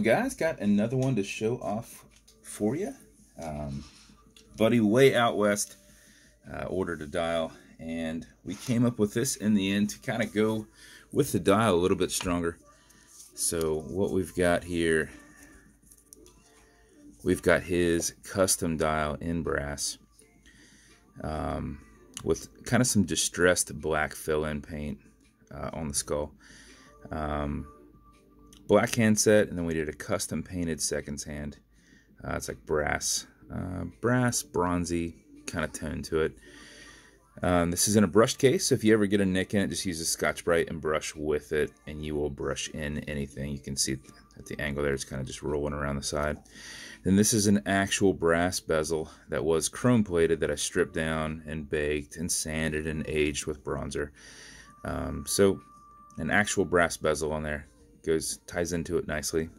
guys, got another one to show off for you. Buddy way out west ordered a dial, and we came up with this in the end to kind of go with the dial a little bit stronger. So what we've got here, we've got his custom dial in brass with kind of some distressed black fill-in paint on the skull. Black handset, and then we did a custom painted seconds hand. It's like brass, bronzy kind of tone to it. This is in a brushed case, so if you ever get a nick in it, just use a Scotch-Brite and brush with it, and you will brush in anything. You can see at the angle there, it's kind of just rolling around the side. Then this is an actual brass bezel that was chrome plated that I stripped down and baked and sanded and aged with bronzer. So an actual brass bezel on there ties into it nicely.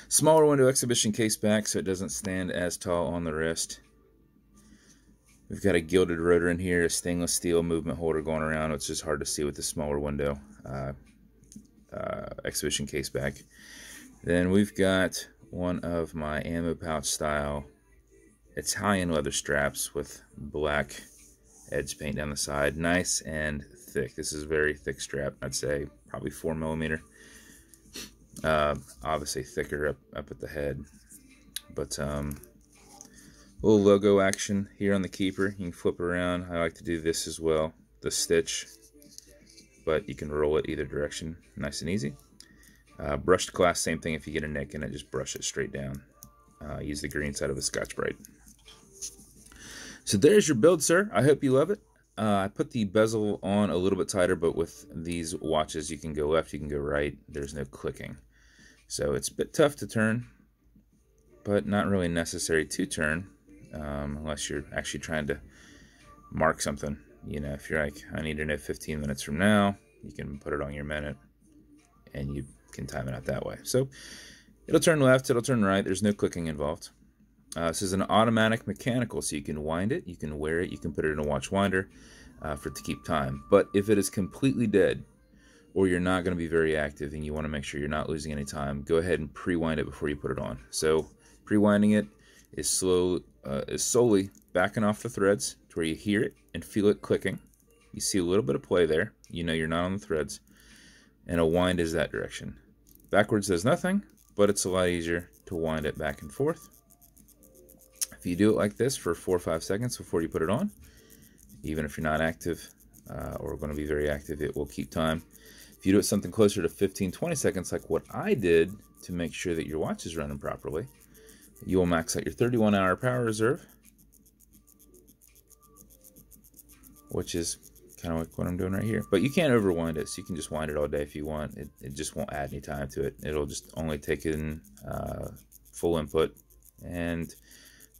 Smaller window exhibition case back, so it doesn't stand as tall on the wrist. We've got a gilded rotor in here, a stainless steel movement holder going around, which is hard to see with the smaller window exhibition case back. Then we've got one of my ammo pouch style Italian leather straps with black edge paint down the side, nice and thick. This is a very thick strap, I'd say probably 4mm. Obviously thicker up at the head, but little logo action here on the keeper. You can flip around. I like to do this as well, the stitch, but you can roll it either direction, nice and easy. Brushed glass, same thing. If you get a nick in it, just brush it straight down. Use the green side of a Scotch-Brite. So there's your build, sir. I hope you love it. I put the bezel on a little bit tighter, but with these watches, you can go left, you can go right. There's no clicking. So it's a bit tough to turn, but not really necessary to turn unless you're actually trying to mark something. You know, if you're like, I need to know 15 minutes from now, you can put it on your minute, and you can time it out that way. So it'll turn left, it'll turn right. There's no clicking involved. This is an automatic mechanical, so you can wind it, you can wear it, you can put it in a watch winder for it to keep time. But if it is completely dead, or you're not going to be very active and you want to make sure you're not losing any time, go ahead and pre-wind it before you put it on. So pre-winding it is solely backing off the threads to where you hear it and feel it clicking. You see a little bit of play there. You know you're not on the threads. And a wind is that direction. Backwards does nothing, but it's a lot easier to wind it back and forth. If you do it like this for 4 or 5 seconds before you put it on, even if you're not active or going to be very active, it will keep time. If you do it something closer to 15-20 seconds, like what I did to make sure that your watch is running properly, you will max out your 31-hour power reserve, which is kind of like what I'm doing right here. But you can't overwind it, so you can just wind it all day if you want. It just won't add any time to it. It'll just only take in full input and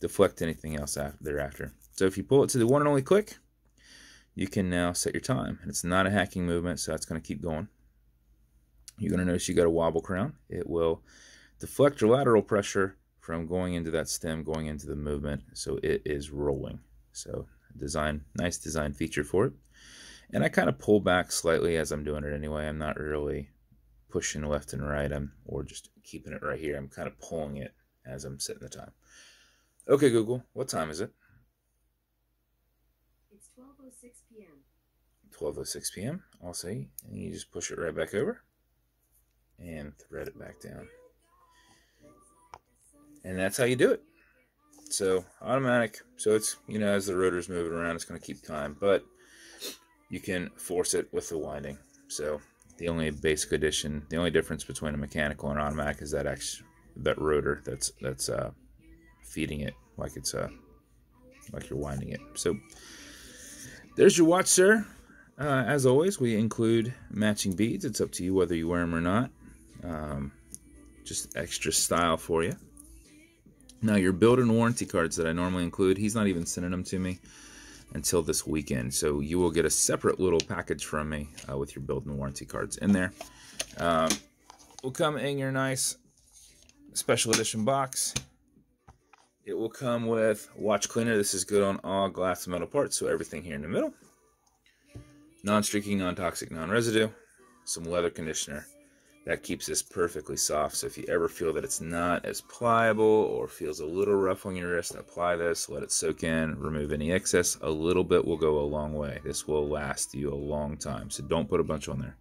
deflect anything else thereafter. So if you pull it to the one and only click, you can now set your time. And it's not a hacking movement, so it's going to keep going. You're going to notice you got a wobble crown. It will deflect your lateral pressure from going into that stem, going into the movement, so it is rolling. So nice design feature for it. And I kind of pull back slightly as I'm doing it anyway. I'm not really pushing left and right, or just keeping it right here. I'm kind of pulling it as I'm setting the time. Okay, Google, what time is it? It's 12:06 p.m. 12:06 p.m. I'll say, and you just push it right back over and thread it back down. And that's how you do it. So automatic, so it's, you know, as the rotor's moving around, it's going to keep time, but you can force it with the winding. So the only basic addition, the only difference between a mechanical and automatic is that rotor that's feeding it like it's like you're winding it. So there's your watch, sir. As always, we include matching beads. It's up to you whether you wear them or not. Just extra style for you. Now, your build and warranty cards that I normally include, he's not even sending them to me until this weekend. So you will get a separate little package from me with your build and warranty cards in there. Will come in your nice special edition box. It will come with watch cleaner. This is good on all glass and metal parts, so everything here in the middle. Non-streaking, non-toxic, non-residue. Some leather conditioner. That keeps this perfectly soft. So if you ever feel that it's not as pliable or feels a little rough on your wrist, apply this, let it soak in, remove any excess. A little bit will go a long way. This will last you a long time, so don't put a bunch on there.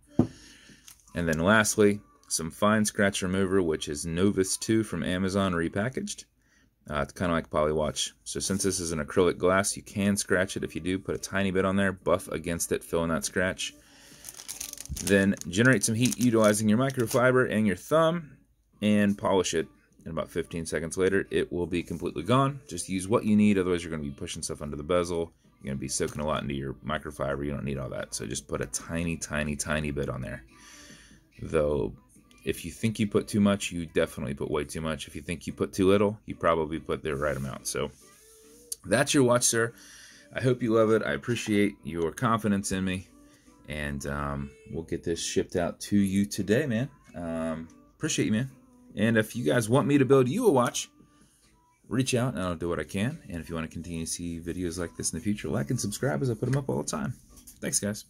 And then lastly, some fine scratch remover, which is Novus 2 from Amazon repackaged. It's kind of like Polywatch. So since this is an acrylic glass, you can scratch it. If you do, put a tiny bit on there, buff against it, fill in that scratch. Then generate some heat utilizing your microfiber and your thumb and polish it. And about 15 seconds later, it will be completely gone. Just use what you need, otherwise you're going to be pushing stuff under the bezel. You're going to be soaking a lot into your microfiber. You don't need all that. So just put a tiny, tiny, tiny bit on there. Though, if you think you put too much, you definitely put way too much. If you think you put too little, you probably put the right amount. So that's your watch, sir. I hope you love it. I appreciate your confidence in me. And we'll get this shipped out to you today, man. Appreciate you, man. And if you guys want me to build you a watch, reach out and I'll do what I can. And if you want to continue to see videos like this in the future, like and subscribe as I put them up all the time. Thanks, guys.